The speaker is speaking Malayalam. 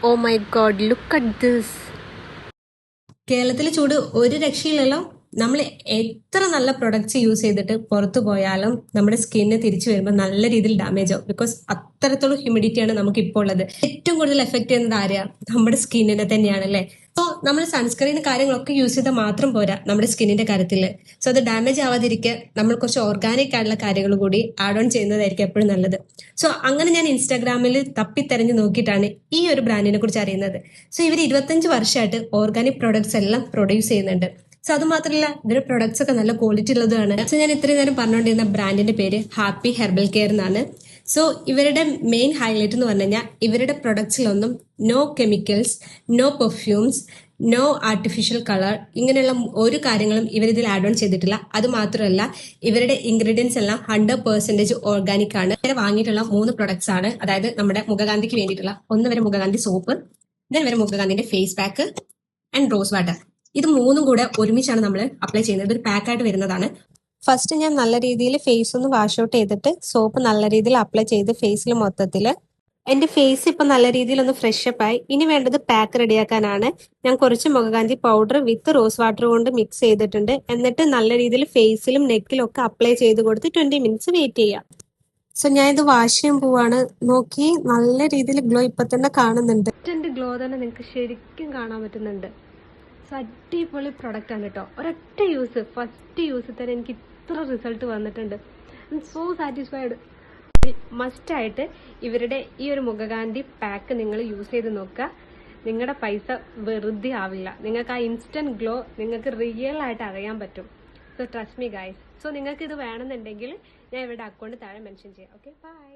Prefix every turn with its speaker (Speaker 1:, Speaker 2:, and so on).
Speaker 1: Oh my god, look at this.
Speaker 2: കേരളത്തിലെ ചൂട് ഒരു രക്ഷയില്ലല്ലോ. നമ്മൾ എത്ര നല്ല പ്രൊഡക്ട്സ് യൂസ് ചെയ്തിട്ട് പുറത്തു പോയാലും നമ്മുടെ സ്കിന്നിന് തിരിച്ചു വരുമ്പോൾ നല്ല രീതിയിൽ ഡാമേജ് ആവും. ബിക്കോസ് അത്രത്തോളം ഹ്യൂമിഡിറ്റിയാണ് നമുക്ക് ഇപ്പോൾ ഉള്ളത്. ഏറ്റവും കൂടുതൽ എഫക്ട് ചെയ്യുന്നത് ആരെയാ? നമ്മുടെ സ്കിന്നിനെ തന്നെയാണ് അല്ലേ. സോ നമ്മൾ സൺസ്ക്രീൻ കാര്യങ്ങളൊക്കെ യൂസ് ചെയ്താൽ മാത്രം പോരാ നമ്മുടെ സ്കിന്നിന്റെ കാര്യത്തിൽ. സോ അത് ഡാമേജ് ആവാതിരിക്കുക നമ്മൾ കുറച്ച് ഓർഗാനിക് ആയിട്ടുള്ള കാര്യങ്ങൾ കൂടി ആഡ് ഓൺ ചെയ്യുന്നതായിരിക്കും എപ്പോഴും നല്ലത്. സോ അങ്ങനെ ഞാൻ ഇൻസ്റ്റാഗ്രാമിൽ തപ്പിത്തെരഞ്ഞു നോക്കിയിട്ടാണ് ഈ ഒരു ബ്രാൻഡിനെ കുറിച്ച് അറിയുന്നത്. സോ ഇവർ 25 വർഷമായിട്ട് ഓർഗാനിക് പ്രോഡക്ട്സ് എല്ലാം പ്രൊഡ്യൂസ് ചെയ്യുന്നുണ്ട്. സോ അത് മാത്രമല്ല ഇവരുടെ പ്രൊഡക്ട്സ് ഒക്കെ നല്ല ക്വാളിറ്റി ഉള്ളതാണ്. സോ ഞാൻ ഇത്രയും നേരം പറഞ്ഞുകൊണ്ടിരുന്ന ബ്രാൻഡിന്റെ പേര് ഹാപ്പി ഹെർബൽ കെയർ എന്നാണ്. സോ ഇവരുടെ മെയിൻ ഹൈലൈറ്റ് എന്ന് പറഞ്ഞു കഴിഞ്ഞാൽ ഇവരുടെ പ്രൊഡക്ട്സിലൊന്നും no chemicals, no perfumes, no artificial colour, ഇങ്ങനെയുള്ള ഒരു കാര്യങ്ങളും ഇവരിതിൽ ആഡ് ഓൺ ചെയ്തിട്ടില്ല. അത് മാത്രമല്ല ഇവരുടെ ഇൻഗ്രീഡിയൻസ് എല്ലാം 100% ഓർഗാനിക് ആണ്. ഇവരെ വാങ്ങിയിട്ടുള്ള 3 പ്രൊഡക്ട്സ് ആണ്. അതായത് നമ്മുടെ മുഖകാന്തിക്ക് വേണ്ടിയിട്ടുള്ള ഒന്ന് വരെ മുഖകാന്തി സോപ്പ്, ദെൻ വരെ മുഖകാന്തിന്റെ face pack and rose water. ഇത് മൂന്നും കൂടെ ഒരുമിച്ചാണ് നമ്മൾ അപ്ലൈ ചെയ്യുന്നത്. ഒരു പാക്കായിട്ട് വരുന്നതാണ്. ഫസ്റ്റ് ഞാൻ നല്ല രീതിയിൽ ഫേസ് ഒന്ന് വാഷ് ഔട്ട് ചെയ്തിട്ട് സോപ്പ് നല്ല രീതിയിൽ അപ്ലൈ ചെയ്ത് ഫേസിൽ മൊത്തത്തിൽ എന്റെ ഫേസ് ഇപ്പൊ നല്ല രീതിയിൽ ഒന്ന് ഫ്രഷപ്പ് ആയി. ഇനി വേണ്ടത് പാക്ക് റെഡിയാക്കാനാണ്. ഞാൻ കുറച്ച് മുഖകാന്തി പൗഡർ വിത്ത് റോസ് വാട്ടർ കൊണ്ട് മിക്സ് ചെയ്തിട്ടുണ്ട്. എന്നിട്ട് നല്ല രീതിയിൽ ഫേസിലും നെക്കിലും ഒക്കെ അപ്ലൈ ചെയ്ത് കൊടുത്ത് 20 മിനിറ്റ്സ് വെയിറ്റ് ചെയ്യാം. സോ ഞാൻ ഇത് വാഷ് ചെയ്യാൻ പോവാണ്. നോക്കി നല്ല രീതിയിൽ ഗ്ലോ ഇപ്പൊ തന്നെ കാണുന്നുണ്ട്. ഗ്ലോ തന്നെ നിങ്ങൾക്ക് ശരിക്കും കാണാൻ പറ്റുന്നുണ്ട്. സോ അടിപൊളി പ്രൊഡക്റ്റ് ആണ് കേട്ടോ. ഒരൊറ്റ യൂസ്, ഫസ്റ്റ് യൂസിൽ തന്നെ എനിക്ക് ഇത്ര റിസൾട്ട് വന്നിട്ടുണ്ട്. I M so satisfied. മസ്റ്റായിട്ട് ഇവരുടെ ഈ ഒരു മുഖകാന്തി പാക്ക് നിങ്ങൾ യൂസ് ചെയ്ത് നോക്കുക. നിങ്ങളുടെ പൈസ വെറുതെ ആവില്ല. നിങ്ങൾക്ക് ആ ഇൻസ്റ്റന്റ് ഗ്ലോ നിങ്ങൾക്ക് റിയൽ ആയിട്ട് അറിയാൻ പറ്റും. So trust me guys. So നിങ്ങൾക്ക് ഇത് വേണമെന്നുണ്ടെങ്കിൽ ഞാൻ ഇവരുടെ അക്കൗണ്ട് താഴെ മെൻഷൻ ചെയ്യാം. Okay, by.